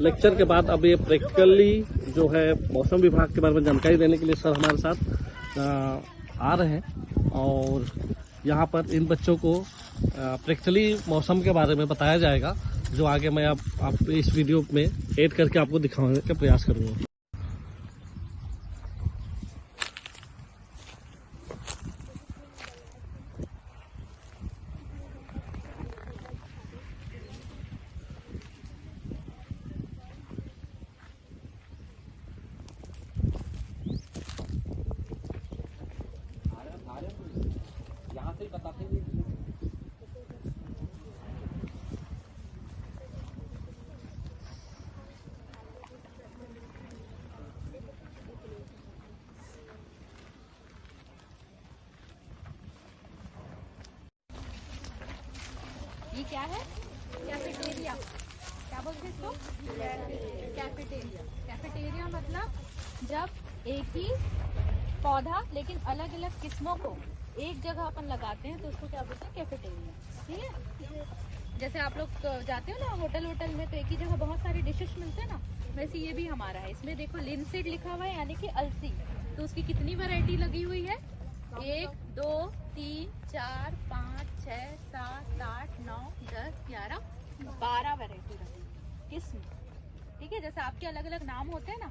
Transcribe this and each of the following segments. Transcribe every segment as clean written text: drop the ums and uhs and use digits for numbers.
Lecture के बाद अब ये प्रैक्टिकली जो है मौसम विभाग के बारे में जानकारी देने के लिए सर हमारे साथ आ रहे हैं और यहाँ पर इन बच्चों को प्रैक्टिकली मौसम के बारे में बताया जाएगा, जो आगे मैं आप इस वीडियो में ऐड करके आपको दिखाने का प्रयास करूँगा। यहाँ से बताते हैं ये क्या है? कैफेटेरिया। क्या बोलते हैं इसको? कैफेटेरिया। कैफेटेरिया मतलब जब एक ही पौधा लेकिन अलग अलग किस्मों को एक जगह अपन लगाते हैं तो उसको क्या बोलते हैं? कैफेटेरिया। ठीक है, जैसे आप लोग जाते हो ना होटल में तो एक ही जगह बहुत सारे डिशेस मिलते हैं ना, वैसे ये भी हमारा है। इसमें देखो लिनसीड लिखा हुआ है यानी कि अलसी। तो उसकी कितनी वैरायटी लगी हुई है? 1 2 3 4 5 6 7 8 9 10 11 12 वैरायटी लगी किस्म। ठीक है, जैसे आपके अलग अलग नाम होते हैं ना,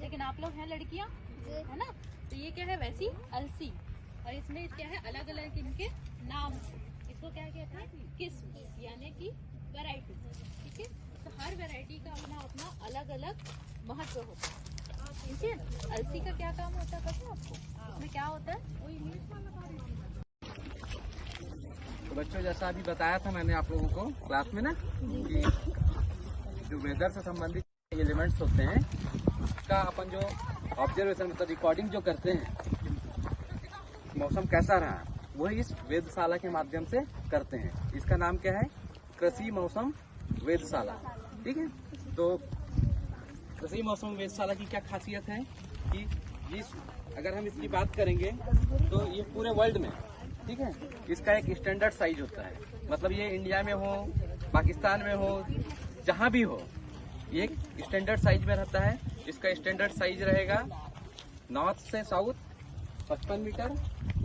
लेकिन आप लोग हैं लड़कियां, है ना? तो ये क्या है? वैसी अलसी। और इसमें क्या है? अलग अलग इनके नाम। इसको क्या कहते हैं? किस्म यानी कि वैरायटी। ठीक है, तो हर वैरायटी का अपना अपना अलग अलग महत्व होता है। ठीक है, अलसी का क्या काम होता है पता है आपको? उसमें क्या होता है? वो इंग्लिश में बता रही थी। तो बच्चों, जैसा अभी बताया था मैंने आप लोगों को क्लास में ना, कि जो वेदर से संबंधित एलिमेंट्स होते हैं उसका अपन जो ऑब्जर्वेशन मतलब रिकॉर्डिंग जो करते हैं, मौसम कैसा रहा, वही इस वेधशाला के माध्यम से करते हैं। इसका नाम क्या है? कृषि मौसम वेधशाला। ठीक है, तो कृषि मौसम वेधशाला की क्या खासियत है कि अगर हम इसकी बात करेंगे तो ये पूरे वर्ल्ड में, ठीक है, इसका एक स्टैंडर्ड साइज होता है। मतलब ये इंडिया में हो, पाकिस्तान में हो, जहां भी हो, ये एक स्टैंडर्ड साइज में रहता है। इसका स्टैंडर्ड साइज रहेगा नॉर्थ से साउथ 55 मीटर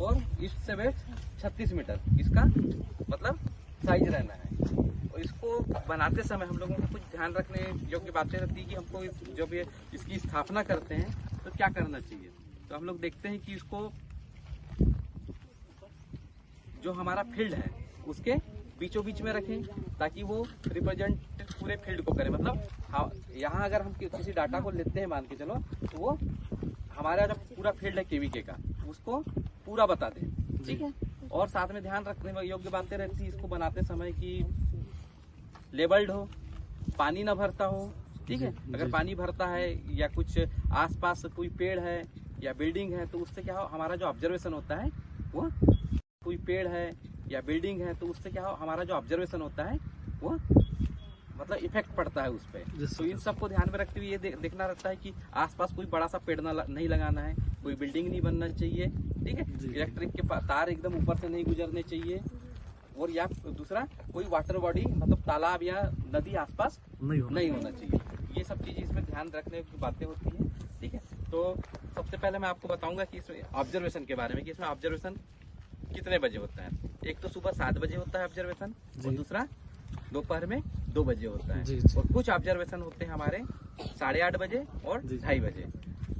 और ईस्ट से वेस्ट 36 मीटर। इसका मतलब साइज रहना है। और इसको बनाते समय हम लोगों को कुछ ध्यान रखने योग्य बातें रहती है कि हमको जब ये इसकी स्थापना करते हैं तो क्या करना चाहिए। तो हम लोग देखते हैं कि इसको जो हमारा फील्ड है उसके बीचों बीच में रखें, ताकि वो रिप्रेजेंट पूरे फील्ड को करे। मतलब यहाँ अगर हम किसी डाटा को लेते हैं, मान के चलो, तो वो हमारा जो पूरा फील्ड है केवीके का, उसको पूरा बता दें। ठीक है, और साथ में ध्यान रखने योग्य बातें रहती है इसको बनाते समय कि लेबल्ड हो, पानी ना भरता हो। ठीक है, अगर पानी भरता है या कुछ आसपास कोई पेड़ है या बिल्डिंग है तो उससे क्या हो, हमारा जो ऑब्जर्वेशन होता है वो, कोई पेड़ है या बिल्डिंग है तो उससे क्या हो, हमारा जो ऑब्जर्वेशन होता है वो मतलब इफेक्ट पड़ता है उस पर। तो इन सबको ध्यान में रखते हुए ये देखना रहता है कि आसपास कोई बड़ा सा पेड़ नहीं लगाना है, कोई बिल्डिंग नहीं बनना चाहिए। ठीक है, इलेक्ट्रिक के तार एकदम ऊपर से नहीं गुजरने चाहिए, और या दूसरा कोई वाटर बॉडी मतलब तालाब या नदी आसपास नहीं होना चाहिए। ये सब चीजें इसमें ध्यान रखने की बातें होती है। ठीक है, तो सबसे पहले मैं आपको बताऊंगा कि इसमें ऑब्जर्वेशन के बारे में, कि इसमें ऑब्जर्वेशन कितने बजे होता है। एक तो सुबह 7 बजे होता है ऑब्जर्वेशन, और दूसरा दोपहर में 2 बजे होता है। और कुछ ऑब्जर्वेशन होते हैं हमारे 8:30 बजे और 2:30 बजे।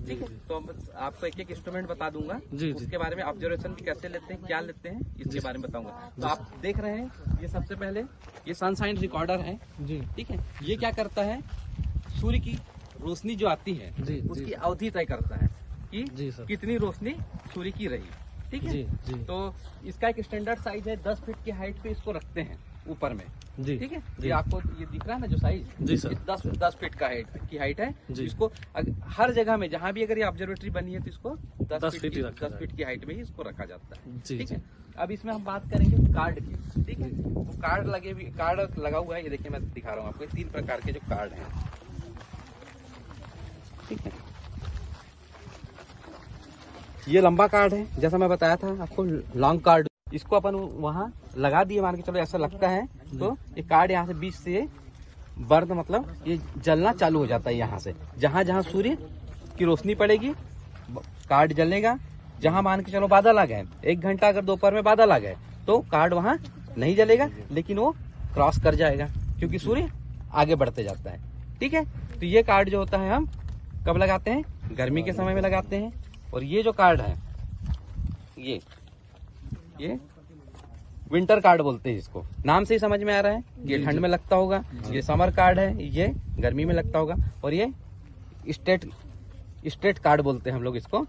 ठीक है, तो आपको एक इंस्ट्रूमेंट बता दूंगा, उसके बारे में ऑब्जर्वेशन कैसे लेते हैं, क्या लेते हैं, इसके बारे में बताऊंगा। तो आप देख रहे हैं, ये सबसे पहले ये सनसाइन रिकॉर्डर है जी। ठीक है, ये क्या करता है, सूर्य की रोशनी जो आती है उसकी अवधि तय करता है कि कितनी रोशनी सूर्य की रही। ठीक है, तो इसका एक स्टैंडर्ड साइज है, 10 फीट की हाइट पे इसको रखते हैं ऊपर में। ठीक है, ये आपको ये दिख रहा है ना जो साइज, जी सर, 10 फीट का की हाइट है। इसको हर जगह में जहाँ भी अगर ये ऑब्जर्वेटरी बनी है तो इसको 10 फीट की हाइट में ही इसको रखा जाता है। ठीक है, अब इसमें हम बात करेंगे कार्ड की। ठीक है, वो कार्ड लगा हुआ है, ये देखिए मैं दिखा रहा हूँ आपको, 3 प्रकार के जो कार्ड है। ठीक है, ये लंबा कार्ड है, जैसा मैं बताया था आपको, लॉन्ग कार्ड। इसको अपन वहाँ लगा दिए, मान के चलो ऐसा लगता है, तो ये कार्ड यहाँ से बीच से बर्न मतलब ये जलना चालू हो जाता है। यहाँ से जहाँ जहाँ सूर्य की रोशनी पड़ेगी कार्ड जलेगा। जहाँ मान के चलो बादल आ गए, 1 घंटा अगर दोपहर में बादल आ गए तो कार्ड वहाँ नहीं जलेगा, लेकिन वो क्रॉस कर जाएगा क्योंकि सूर्य आगे बढ़ते जाता है। ठीक है, तो ये कार्ड जो होता है हम कब लगाते हैं? गर्मी के समय में लगाते हैं। और ये जो कार्ड है ये विंटर कार्ड बोलते हैं इसको, नाम से ही समझ में आ रहा है। ये ठंड में लगता होगा। ये समर कार्ड है, ये गर्मी में लगता होगा। और ये स्टेट कार्ड बोलते हैं हम लोग इसको,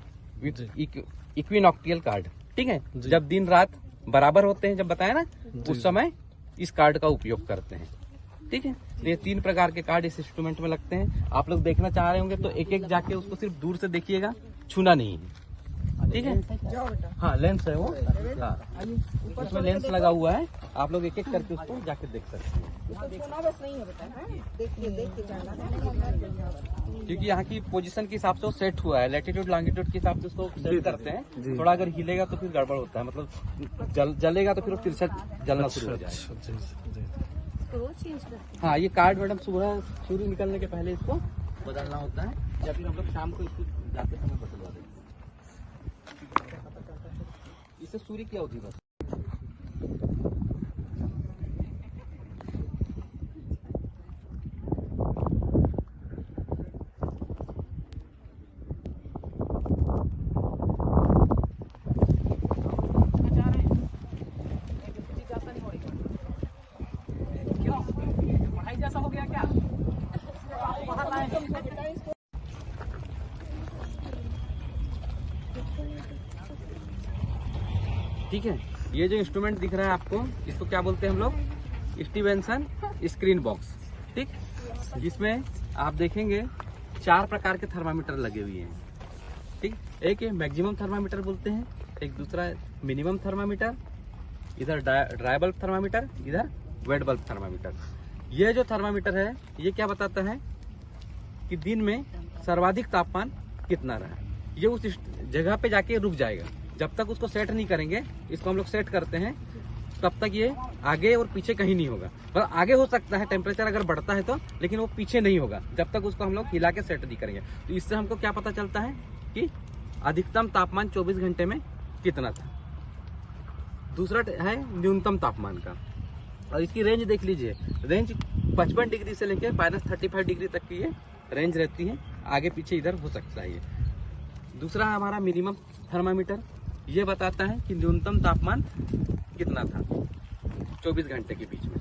इक्विनॉक्टियल कार्ड। ठीक है, जब दिन रात बराबर होते हैं, जब बताया ना, उस समय इस कार्ड का उपयोग करते हैं। ठीक है, तो ये 3 प्रकार के कार्ड इस इंस्ट्रूमेंट में लगते हैं। आप लोग देखना चाह रहे होंगे तो एक एक जाके उसको सिर्फ दूर से देखिएगा, छूना नहीं है। ठीक है, हाँ लेंस है वो, हाँ उसमें लेंस लगा हुआ है। आप लोग एक एक करके उसको जाके देख सकते हैं, क्योंकि यहाँ की पोजीशन के हिसाब से वो सेट हुआ है। लैटिट्यूड लॉन्गिट्यूड के हिसाब से उसको सेट करते हैं। थोड़ा अगर हिलेगा तो फिर गड़बड़ होता है, मतलब जलेगा तो फिर वो तिरछा जलना शुरू हो जाएगा। हाँ, ये कार्ड मैडम सुबह सूर्य निकलने के पहले इसको बदलना होता है, या फिर हम लोग शाम को इसको जाते समय बदलवा देते हैं। इससे सूर्य क्या होती है बस। जैसा हो गया क्या? ठीक है, ये जो इंस्ट्रूमेंट दिख रहा है आपको, इसको क्या बोलते हैं हम लोग? Stevenson screen box. ठीक, जिसमें आप देखेंगे 4 प्रकार के थर्मामीटर लगे हुए हैं। ठीक, एक है मैक्सिमम थर्मामीटर बोलते हैं, एक दूसरा मिनिमम थर्मामीटर, इधर ड्राई बल्ब थर्मामीटर, इधर वेट बल्ब थर्मामीटर। ये जो थर्मामीटर है ये क्या बताता है कि दिन में सर्वाधिक तापमान कितना रहा। ये उस जगह पे जाके रुक जाएगा, जब तक उसको सेट नहीं करेंगे। इसको हम लोग सेट करते हैं तब तक ये आगे और पीछे कहीं नहीं होगा। मतलब आगे हो सकता है टेम्परेचर अगर बढ़ता है तो, लेकिन वो पीछे नहीं होगा जब तक उसको हम लोग हिला के सेट नहीं करेंगे। तो इससे हमको क्या पता चलता है कि अधिकतम तापमान 24 घंटे में कितना था। दूसरा है न्यूनतम तापमान का, और इसकी रेंज देख लीजिए। रेंज 55 डिग्री से लेकर -35 डिग्री तक की ये रेंज रहती है। आगे पीछे इधर हो सकता है ये। दूसरा है हमारा मिनिमम थर्मामीटर, ये बताता है कि न्यूनतम तापमान कितना था 24 घंटे के बीच में।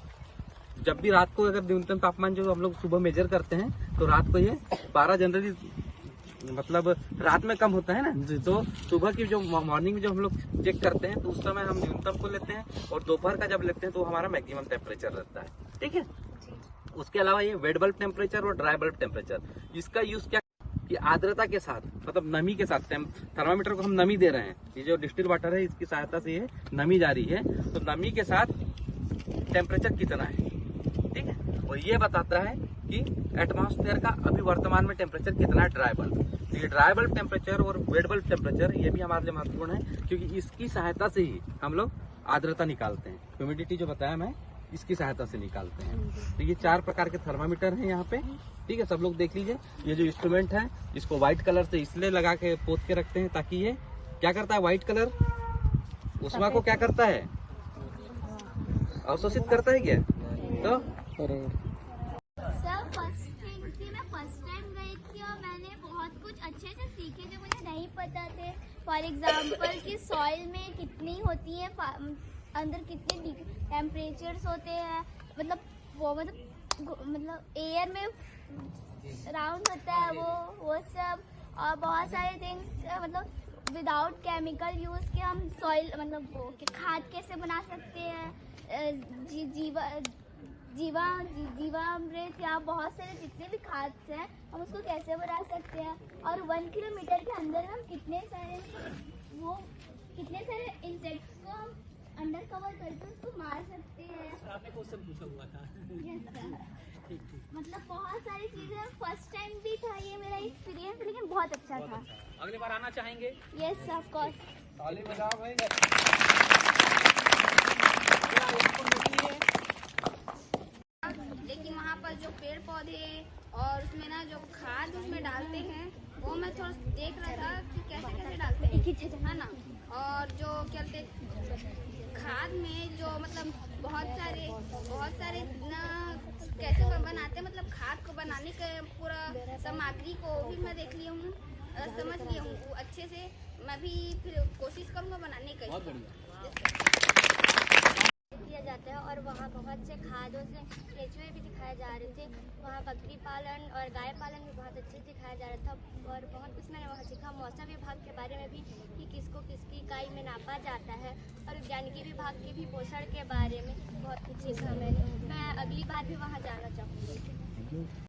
जब भी रात को अगर न्यूनतम तापमान जो हम लोग सुबह मेजर करते हैं तो रात को ये 12 जनरली मतलब रात में कम होता है ना, तो सुबह की जो मॉर्निंग में जो हम लोग चेक करते हैं तो उस समय हम न्यूनतम को लेते हैं, और दोपहर का जब लेते हैं तो हमारा मैक्सिमम टेम्परेचर रहता है। ठीक है, उसके अलावा ये वेट बल्ब टेम्परेचर और ड्राई बल्ब टेम्परेचर, इसका यूज क्या कि आर्द्रता के साथ, मतलब नमी के साथ, थर्मामीटर को हम नमी दे रहे हैं। ये जो डिस्टिल वाटर है इसकी सहायता से ये नमी जा रही है, तो नमी के साथ टेम्परेचर कितना है। ठीक है, और ये बताता है कि एटमॉस्फेयर का अभी वर्तमान में टेम्परेचर कितना है ड्राई बल्ब। तो ये ड्राई बल्ब टेम्परेचर और वेट बल्ब टेम्परेचर ये भी हमारे लिए महत्वपूर्ण है, क्योंकि इसकी सहायता से ही हम लोग आर्द्रता निकालते हैं। ह्यूमिडिटी जो बताया मैं, इसकी सहायता से निकालते हैं। तो ये 4 प्रकार के थर्मामीटर हैं यहाँ पे। ठीक है, सब लोग देख लीजिए। ये जो इंस्ट्रूमेंट है इसको व्हाइट कलर से इसलिए लगा के पोत के रखते हैं ताकि ये क्या करता है, व्हाइट कलर उष्मा को क्या करता है, अवशोषित करता है क्या। तो सर फर्स्ट टाइम गई थी और मैंने बहुत कुछ अच्छे से सीखे जो मुझे नहीं पता थे। फॉर एग्जांपल कि सॉइल में कितनी होती है, अंदर कितने टेम्परेचर्स होते हैं, मतलब वो मतलब एयर में राउंड होता है वो सब, और बहुत सारे थिंग्स मतलब विदाउट केमिकल यूज के हम सॉइल मतलब वो खाद कैसे बना सकते हैं, जीवामृत या बहुत सारे जितने भी खाद हैं हम उसको कैसे बना सकते हैं, और 1 किलोमीटर के अंदर हम कितने सारे इंसेक्ट्स को हम अंडर कवर करके उसको मार सकते हैं। आपने क्वेश्चन पूछा हुआ था। यस सर, मतलब बहुत सारी चीजें, फर्स्ट टाइम भी था ये मेरा एक्सपीरियंस, लेकिन बहुत अच्छा था। अगली बार आना चाहेंगे? Yes of course. ताली बजाओ भाई। लेकिन वहाँ वहाँ पर जो पेड़ पौधे और उसमें ना जो खाद उसमें डालते हैं वो मैं थोड़ा देख रहा था कि कैसे कैसे डालते हैं, है ना। और जो क्या बोलते खाद में जो मतलब बहुत सारे ना कैसे बनाते हैं, मतलब खाद को बनाने के पूरा सामग्री को भी मैं देख लिया हूँ, समझ लिया हूँ वो अच्छे से। मैं भी फिर कोशिश करूँगा बनाने का। किया जाता है और वहाँ बहुत से खादों से केंचुए भी दिखाए जा रहे थे। वहाँ बकरी पालन और गाय पालन भी बहुत अच्छे से दिखाया जा रहा था और बहुत कुछ मैंने वहाँ सीखा। मौसम विभाग के बारे में भी कि किसको किसकी इकाई में नापा जाता है और उद्यानिकी विभाग के भी पोषण के बारे में बहुत कुछ सीखा मैंने। मैं अगली बार भी वहाँ जाना चाहूँगी।